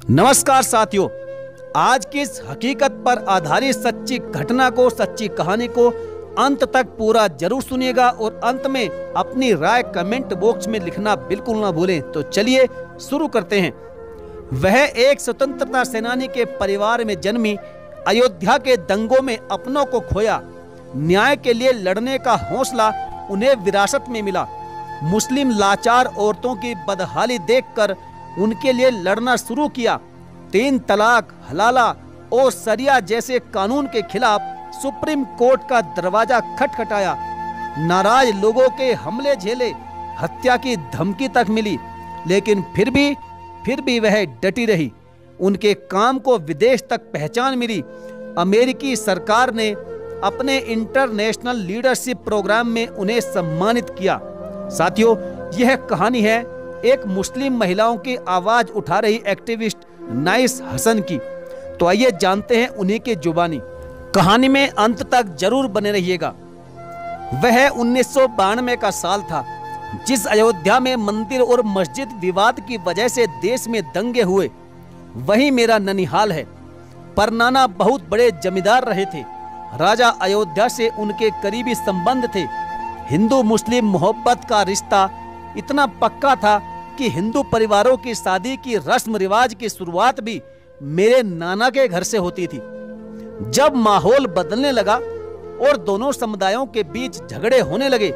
नमस्कार साथियों, आज की इस हकीकत पर आधारित सच्ची घटना को, सच्ची कहानी को अंत तक पूरा जरूर सुनिएगा और अंत में अपनी राय कमेंट बॉक्स में लिखना बिल्कुल ना भूलें। तो चलिए शुरू करते हैं। वह एक स्वतंत्रता सेनानी के परिवार में जन्मी, अयोध्या के दंगों में अपनों को खोया, न्याय के लिए लड़ने का हौसला उन्हें विरासत में मिला। मुस्लिम लाचार औरतों की बदहाली देखकर उनके लिए लड़ना शुरू किया। 3 तलाक, हलाला और सरिया जैसे कानून के खिलाफ सुप्रीम कोर्ट का दरवाजा खटखटाया। नाराज लोगों के हमले झेले, हत्या की धमकी तक मिली, लेकिन फिर भी वह डटी रही। उनके काम को विदेश तक पहचान मिली। अमेरिकी सरकार ने अपने इंटरनेशनल लीडरशिप प्रोग्राम में उन्हें सम्मानित किया। साथियों, यह कहानी है एक मुस्लिम महिलाओं की आवाज उठा रही एक्टिविस्ट नाइस हसन की। तो आइए जानते हैं उन्हीं की जुबानी। कहानी में अंत तक जरूर बने रहिएगा। वह 1992 का साल था, जिस अयोध्या में मंदिर और मस्जिद विवाद की वजह से देश में दंगे हुए। वही मेरा ननिहाल है। परनाना बहुत बड़े जमींदार रहे थे। राजा अयोध्या से उनके करीबी संबंध थे। हिंदू मुस्लिम मोहब्बत का रिश्ता इतना पक्का था कि हिंदू परिवारों की शादी की रस्म रिवाज की शुरुआत भी मेरे नाना के घर से होती थी। जब माहौल बदलने लगा और दोनों समुदायों के बीच झगड़े होने लगे,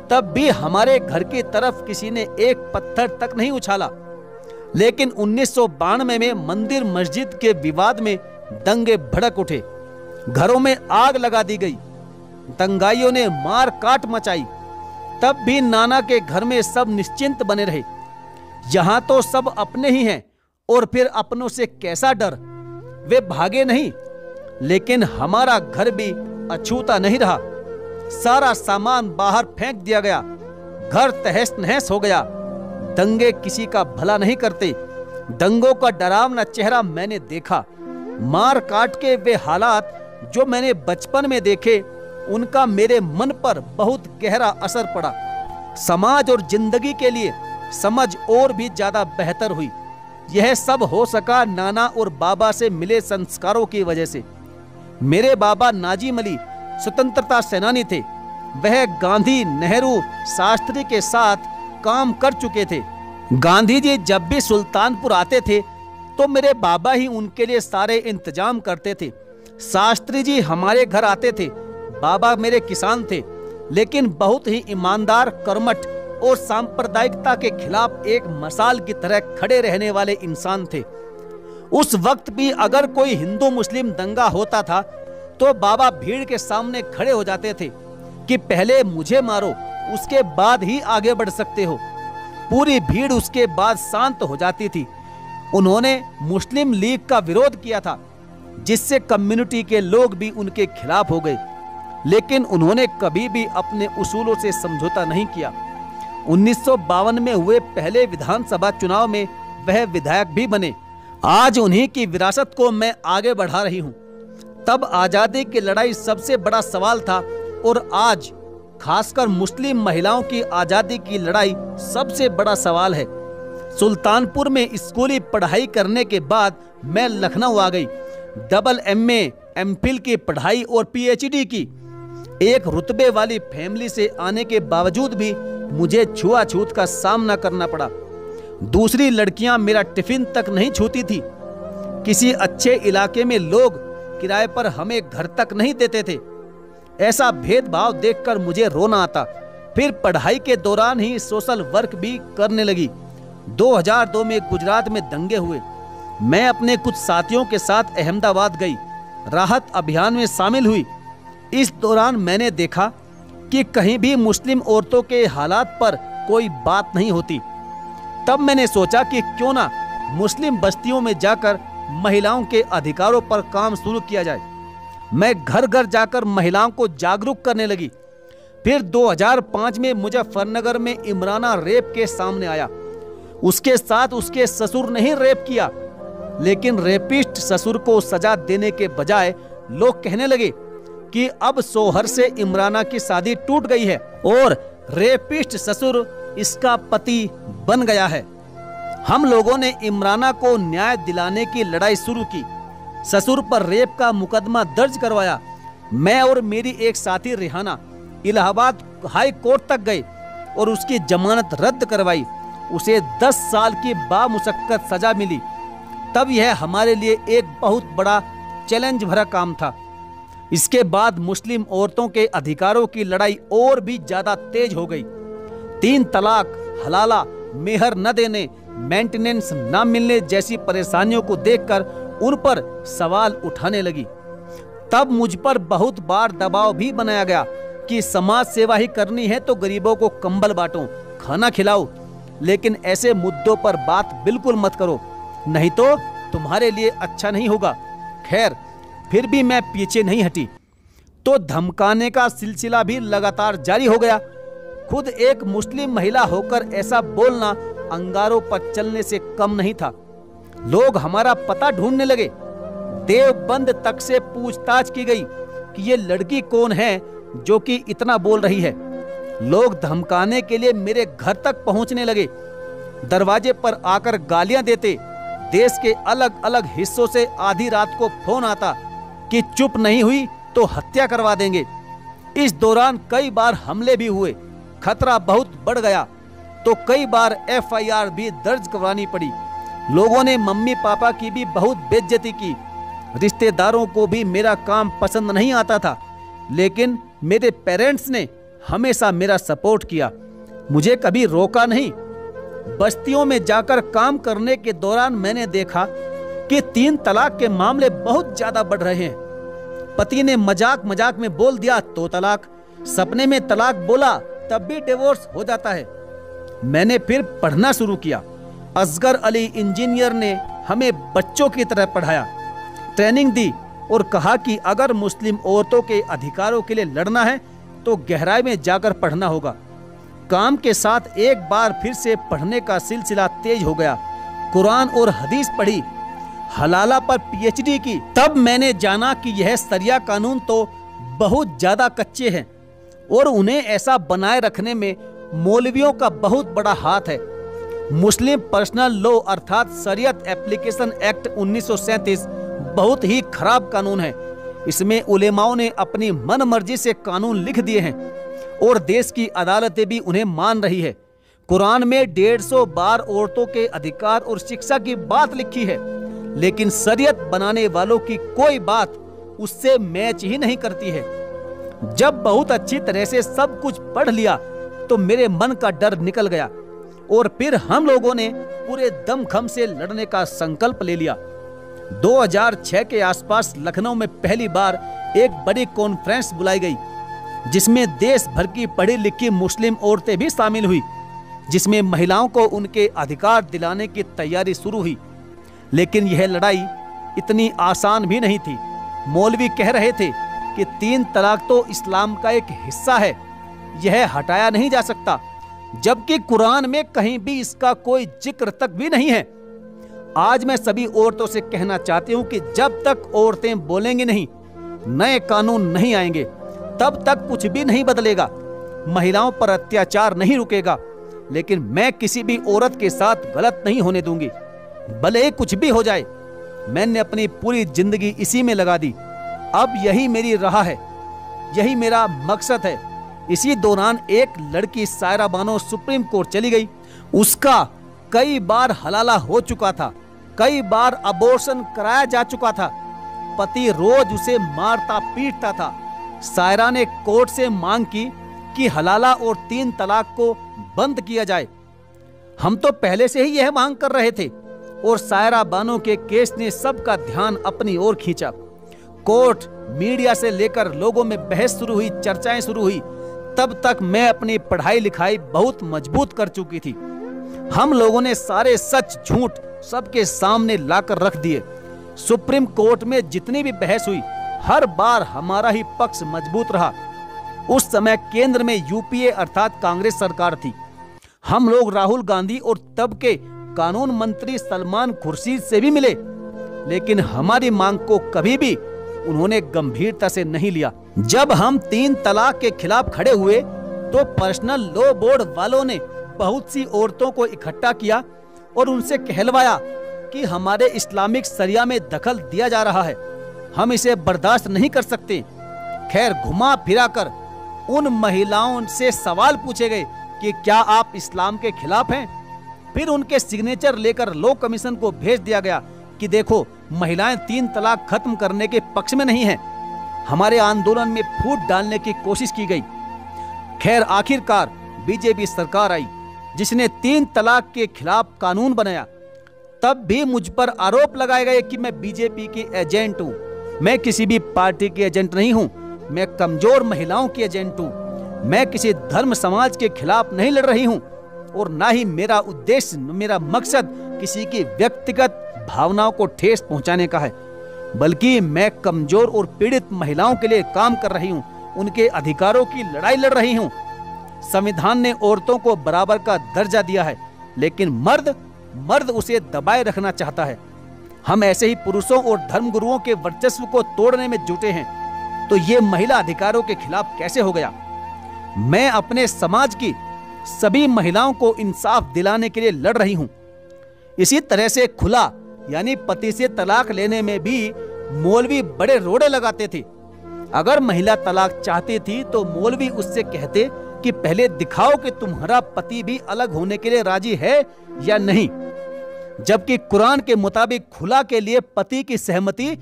तब भी हमारे घर की तरफ किसी ने एक पत्थर तक नहीं उछाला। लेकिन 1992 में मंदिर मस्जिद के विवाद में दंगे भड़क उठे। घरों में आग लगा दी गई। दंगाइयों ने मार काट मचाई। तब भी नाना के घर में सब निश्चिंत बने रहे। यहाँ तो सब अपने ही हैं और फिर अपनों से कैसा डर। वे भागे नहीं, लेकिन हमारा घर भी अछूता नहीं रहा। सारा सामान बाहर फेंक दिया गया। घर तहस नहस हो गया। दंगे किसी का भला नहीं करते। दंगों का डरावना चेहरा मैंने देखा। मार काट के वे हालात जो मैंने बचपन में देखे, उनका मेरे मन पर बहुत गहरा असर पड़ा। समाज और जिंदगी के लिए समझ और भी ज्यादा बेहतर हुई। यह सब हो सका नाना और बाबा से मिले संस्कारों की वजह से। मेरे बाबा नाजिम अली स्वतंत्रता सेनानी थे। वह गांधी, नेहरू, शास्त्री के साथ काम कर चुके थे। गांधी जी जब भी सुल्तानपुर आते थे तो मेरे बाबा ही उनके लिए सारे इंतजाम करते थे। शास्त्री जी हमारे घर आते थे। बाबा मेरे किसान थे, लेकिन बहुत ही ईमानदार, कर्मठ और सांप्रदायिकता के खिलाफ एक मसाल की तरह खड़े रहने वाले इंसान थे। उस वक्त भी अगर कोई हिंदू मुस्लिम दंगा होता था तो बाबा भीड़ के सामने खड़े हो जाते थे कि पहले मुझे मारो, उसके बाद ही आगे बढ़ सकते हो। पूरी भीड़ उसके बाद शांत हो जाती थी। उन्होंने मुस्लिम लीग का विरोध किया था, जिससे कम्युनिटी के लोग भी उनके खिलाफ हो गए, लेकिन उन्होंने कभी भी अपने उसूलों से समझौता नहीं किया। 1952 में हुए पहले विधानसभा चुनाव में वह विधायक भी बने। आज उन्हीं की विरासत को मैं आगे बढ़ा रही हूं। तब आजादी की लड़ाई सबसे बड़ा सवाल था और आज खासकर मुस्लिम महिलाओं की आजादी की लड़ाई सबसे बड़ा सवाल है। सुल्तानपुर में स्कूली पढ़ाई करने के बाद मैं लखनऊ आ गई। डबल MA, MPhil की पढ़ाई और PhD की। एक रुतबे वाली फैमिली से आने के बावजूद भी मुझे छुआछूत का सामना करना पड़ा। दूसरी लड़कियां मेरा टिफिन तक नहीं छूती थी। किसी अच्छे इलाके में लोग किराए पर हमें घर तक नहीं देते थे। ऐसा भेदभाव देखकर मुझे रोना आता। फिर पढ़ाई के दौरान ही सोशल वर्क भी करने लगी। 2002 में गुजरात में दंगे हुए। मैं अपने कुछ साथियों के साथ अहमदाबाद गई। राहत अभियान में शामिल हुई। इस दौरान मैंने देखा कि कहीं भी मुस्लिम औरतों के हालात पर कोई बात नहीं होती। तब मैंने सोचा कि क्यों ना मुस्लिम बस्तियों में जाकर महिलाओं के अधिकारों पर काम शुरू किया जाए। मैं घर घर जाकर महिलाओं को जागरूक करने लगी। फिर 2005 में मुजफ्फरनगर में इमराना रेप के सामने आया। उसके साथ उसके ससुर ने ही रेप किया, लेकिन रेपिस्ट ससुर को सजा देने के बजाय लोग कहने लगे कि अब सोहर से इमराना की शादी टूट गई है और रेपिस्ट ससुर इसका पति बन गया है। हम लोगों ने इमराना को न्याय दिलाने की लड़ाई शुरू की। ससुर पर रेप का मुकदमा दर्ज करवाया। मैं और मेरी एक साथी रिहाना इलाहाबाद हाई कोर्ट तक गए और उसकी जमानत रद्द करवाई। उसे 10 साल की बामुशक्कत सजा मिली। तब यह हमारे लिए एक बहुत बड़ा चैलेंज भरा काम था। इसके बाद मुस्लिम औरतों के अधिकारों की लड़ाई और भी ज्यादा तेज हो गई। 3 तलाक, हलाला, मेहर न देने, मेंटेनेंस न मिलने जैसी परेशानियों को देखकर उन पर सवाल उठाने लगी। तब मुझ पर बहुत बार दबाव भी बनाया गया कि समाज सेवा ही करनी है तो गरीबों को कंबल बांटो, खाना खिलाओ, लेकिन ऐसे मुद्दों पर बात बिल्कुल मत करो, नहीं तो तुम्हारे लिए अच्छा नहीं होगा। खैर, फिर भी मैं पीछे नहीं हटी तो धमकाने का सिलसिला भी लगातार जारी हो गया। खुद एक मुस्लिम महिला होकर ऐसा बोलना अंगारों पर चलने से कम नहीं था। लोग हमारा पता ढूंढने लगे। देवबंद तक से पूछताछ की गई कि ये लड़की कौन है जो कि इतना बोल रही है। लोग धमकाने के लिए मेरे घर तक पहुंचने लगे। दरवाजे पर आकर गालियां देते। देश के अलग अलग हिस्सों से आधी रात को फोन आता कि चुप नहीं हुई तो हत्या करवा देंगे। इस दौरान कई बार हमले भी हुए। खतरा बहुत बढ़ गया तो कई बार FIR भी दर्ज करवानी पड़ी। लोगों ने मम्मी पापा की भी बहुत बेइज्जती की। रिश्तेदारों को भी मेरा काम पसंद नहीं आता था, लेकिन मेरे पेरेंट्स ने हमेशा मेरा सपोर्ट किया, मुझे कभी रोका नहीं। बस्तियों में जाकर काम करने के दौरान मैंने देखा कि 3 तलाक के मामले बहुत ज्यादा बढ़ रहे हैं। पति ने मजाक मजाक में बोल दिया तो तलाक, सपने में तलाक बोला तब भी डिवोर्स हो जाता है। मैंने फिर पढ़ना शुरू किया। असगर अली इंजीनियर ने हमें बच्चों की तरह पढ़ाया, ट्रेनिंग दी और कहा कि अगर मुस्लिम औरतों के अधिकारों के लिए लड़ना है तो गहराई में जाकर पढ़ना होगा। काम के साथ एक बार फिर से पढ़ने का सिलसिला तेज हो गया। कुरान और हदीस पढ़ी, हलाला पर PhD की। तब मैंने जाना कि यह शरिया कानून तो बहुत ज्यादा कच्चे हैं और उन्हें ऐसा बनाए रखने में मौलवियों का बहुत बड़ा हाथ है। मुस्लिम पर्सनल लॉ अर्थात शरीयत एप्लीकेशन एक्ट 1937 बहुत ही खराब कानून है। इसमें उलेमाओं ने अपनी मन मर्जी से कानून लिख दिए हैं और देश की अदालतें भी उन्हें मान रही है। कुरान में 150 बार औरतों के अधिकार और शिक्षा की बात लिखी है, लेकिन शरीयत बनाने वालों की कोई बात उससे मैच ही नहीं करती है। जब बहुत अच्छी तरह से सब कुछ पढ़ लिया तो मेरे मन का डर निकल गया और फिर हम लोगों ने पूरे दमखम से लड़ने का संकल्प ले लिया। 2006 के आसपास लखनऊ में पहली बार एक बड़ी कॉन्फ्रेंस बुलाई गई, जिसमें देश भर की पढ़ी लिखी मुस्लिम औरतें भी शामिल हुई, जिसमें महिलाओं को उनके अधिकार दिलाने की तैयारी शुरू हुई। लेकिन यह लड़ाई इतनी आसान भी नहीं थी। मौलवी कह रहे थे कि 3 तलाक तो इस्लाम का एक हिस्सा है, यह हटाया नहीं जा सकता, जबकि कुरान में कहीं भी इसका कोई जिक्र तक भी नहीं है। आज मैं सभी औरतों से कहना चाहती हूँ कि जब तक औरतें बोलेंगी नहीं, नए कानून नहीं आएंगे, तब तक कुछ भी नहीं बदलेगा। महिलाओं पर अत्याचार नहीं रुकेगा, लेकिन मैं किसी भी औरत के साथ गलत नहीं होने दूंगी, भले ही कुछ भी हो जाए। मैंने अपनी पूरी जिंदगी इसी में लगा दी। अब यही मेरी राह है, यही मेरा मकसद है। इसी दौरान एक लड़की सायरा बानो सुप्रीम कोर्ट चली गई। उसका कई बार हलाला हो चुका था, कई बार अबॉर्शन कराया जा चुका था। पति रोज उसे मारता पीटता था। सायरा ने कोर्ट से मांग की कि हलाला और 3 तलाक को बंद किया जाए। हम तो पहले से ही यह मांग कर रहे थे और सायरा बानो के केस ने सबका ध्यान अपनी ओर खींचा। कोर्ट, मीडिया से लेकर लोगों में बहस शुरू हुई, चर्चाएं शुरू हुई। तब तक मैं अपनी पढ़ाई लिखाई बहुत मजबूत कर चुकी थी। हम लोगों ने सारे सच झूठ सबके सामने लाकर रख दिए। सुप्रीम कोर्ट में जितनी भी बहस हुई, हर बार हमारा ही पक्ष मजबूत रहा। उस समय केंद्र में UPA अर्थात कांग्रेस सरकार थी। हम लोग राहुल गांधी और तब के कानून मंत्री सलमान खुर्शीद से भी मिले, लेकिन हमारी मांग को कभी भी उन्होंने गंभीरता से नहीं लिया। जब हम 3 तलाक के खिलाफ खड़े हुए तो पर्सनल लॉ बोर्ड वालों ने बहुत सी औरतों को इकट्ठा किया और उनसे कहलवाया कि हमारे इस्लामिक शरिया में दखल दिया जा रहा है, हम इसे बर्दाश्त नहीं कर सकते। खैर, घुमा फिरा कर उन महिलाओं से सवाल पूछे गए कि क्या आप इस्लाम के खिलाफ हैं। फिर उनके सिग्नेचर लेकर लॉ कमीशन को भेज दिया गया कि देखो, महिलाएं 3 तलाक खत्म करने के पक्ष में नहीं हैं। हमारे आंदोलन में फूट डालने की कोशिश की गई। खैर, आखिरकार बीजेपी सरकार आई जिसने 3 तलाक के खिलाफ कानून बनाया। तब भी मुझ पर आरोप लगाए गए कि मैं बीजेपी की एजेंट हूं। मैं किसी भी पार्टी की एजेंट नहीं हूं, मैं कमजोर महिलाओं की एजेंट हूं। मैं किसी धर्म समाज के खिलाफ नहीं लड़ रही हूं और ना ही मेरा उद्देश्य, मेरा मकसद किसी की व्यक्तिगत भावनाओं को ठेस पहुंचाने का है, बल्कि मैं कमजोर और पीड़ित महिलाओं के लिए काम कर रही हूं, उनके अधिकारों की लड़ाई लड़ रही हूं। संविधान ने औरतों को बराबर का दर्जा दिया है, लेकिन मर्द उसे दबाए रखना चाहता है। हम ऐसे ही पुरुषों और धर्मगुरुओं के वर्चस्व को तोड़ने में जुटे हैं, तो ये महिला अधिकारों के खिलाफ कैसे हो गया? मैं अपने समाज की सभी महिलाओं को इंसाफ दिलाने के लिए लड़ रही हूं। इसी तरह से खुला यानी पति से तलाक लेने में भी मौलवी बड़े रोड़े लगाते थे। अगर महिला तलाक चाहती थी तो मौलवी उससे कहते कि पहले दिखाओ कि तुम्हारा पति भी अलग होने के लिए राजी है या नहीं, जबकि कुरान के मुताबिक खुला के लिए पति की सहमति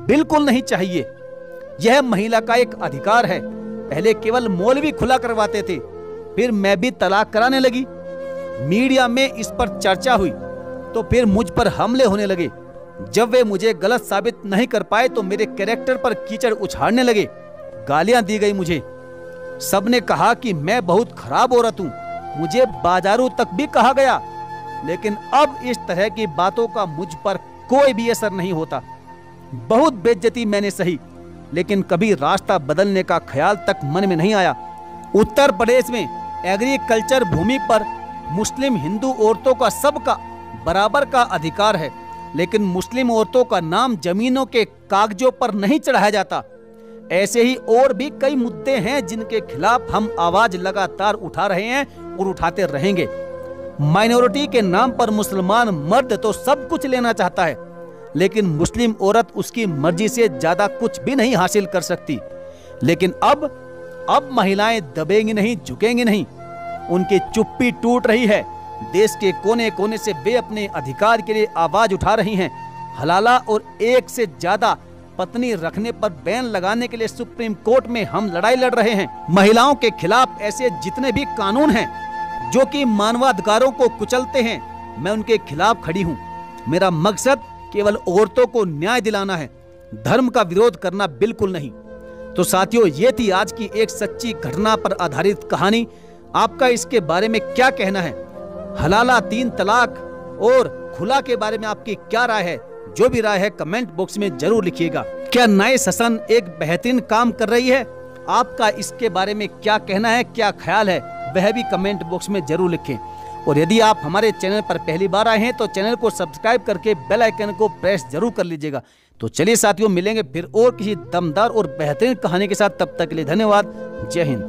बिल्कुल नहीं चाहिए। यह महिला का एक अधिकार है। पहले केवल मौलवी खुला करवाते थे, फिर मैं भी तलाक कराने लगी। मीडिया में इस पर चर्चा हुई तो फिर मुझ पर हमले होने लगे। जब वे मुझे गलत साबित नहीं कर पाए तो मेरे कैरेक्टर पर कीचड़ उछाड़ने लगे, गालियां दी गई मुझे। सबने कहा कि मैं बहुत खराब औरत हूं, मुझे बाजारू तक भी कहा गया। लेकिन अब इस तरह की बातों का मुझ पर कोई भी असर नहीं होता। बहुत बेइज्जती मैंने सही, लेकिन कभी रास्ता बदलने का ख्याल तक मन में नहीं आया। उत्तर प्रदेश में एग्रीकल्चर भूमि पर मुस्लिम हिंदू औरतों का सबका बराबर का अधिकार है, लेकिन मुस्लिम औरतों का नाम जमीनों के कागजों पर नहीं चढ़ाया जाता। ऐसे ही और भी कई मुद्दे हैं जिनके खिलाफ हम आवाज लगातार उठा रहे हैं और उठाते रहेंगे। माइनॉरिटी के नाम पर मुसलमान मर्द तो सब कुछ लेना चाहता है, लेकिन मुस्लिम औरत उसकी मर्जी से ज्यादा कुछ भी नहीं हासिल कर सकती। लेकिन अब महिलाएं दबेंगी नहीं, झुकेंगी नहीं। उनकी चुप्पी टूट रही है। देश के कोने कोने से वे अपने अधिकार के लिए आवाज उठा रही हैं। हलाला और एक से ज्यादा पत्नी रखने पर बैन लगाने के लिए सुप्रीम कोर्ट में हम लड़ाई लड़ रहे हैं। महिलाओं के खिलाफ ऐसे जितने भी कानून हैं जो कि मानवाधिकारों को कुचलते हैं, मैं उनके खिलाफ खड़ी हूँ। मेरा मकसद केवल औरतों को न्याय दिलाना है, धर्म का विरोध करना बिल्कुल नहीं। तो साथियों, ये थी आज की एक सच्ची घटना पर आधारित कहानी। आपका इसके बारे में क्या कहना है? हलाला, 3 तलाक और खुला के बारे में आपकी क्या राय है? जो भी राय है कमेंट बॉक्स में जरूर लिखिएगा। क्या नए शासन एक बेहतरीन काम कर रही है? आपका इसके बारे में क्या कहना है, क्या ख्याल है, वह भी कमेंट बॉक्स में जरूर लिखें। और यदि आप हमारे चैनल पर पहली बार आए हैं तो चैनल को सब्सक्राइब करके बेल आइकन को प्रेस जरूर कर लीजिएगा। तो चलिए साथियों, मिलेंगे फिर और किसी दमदार और बेहतरीन कहानी के साथ। तब तक के लिए धन्यवाद। जय हिंद।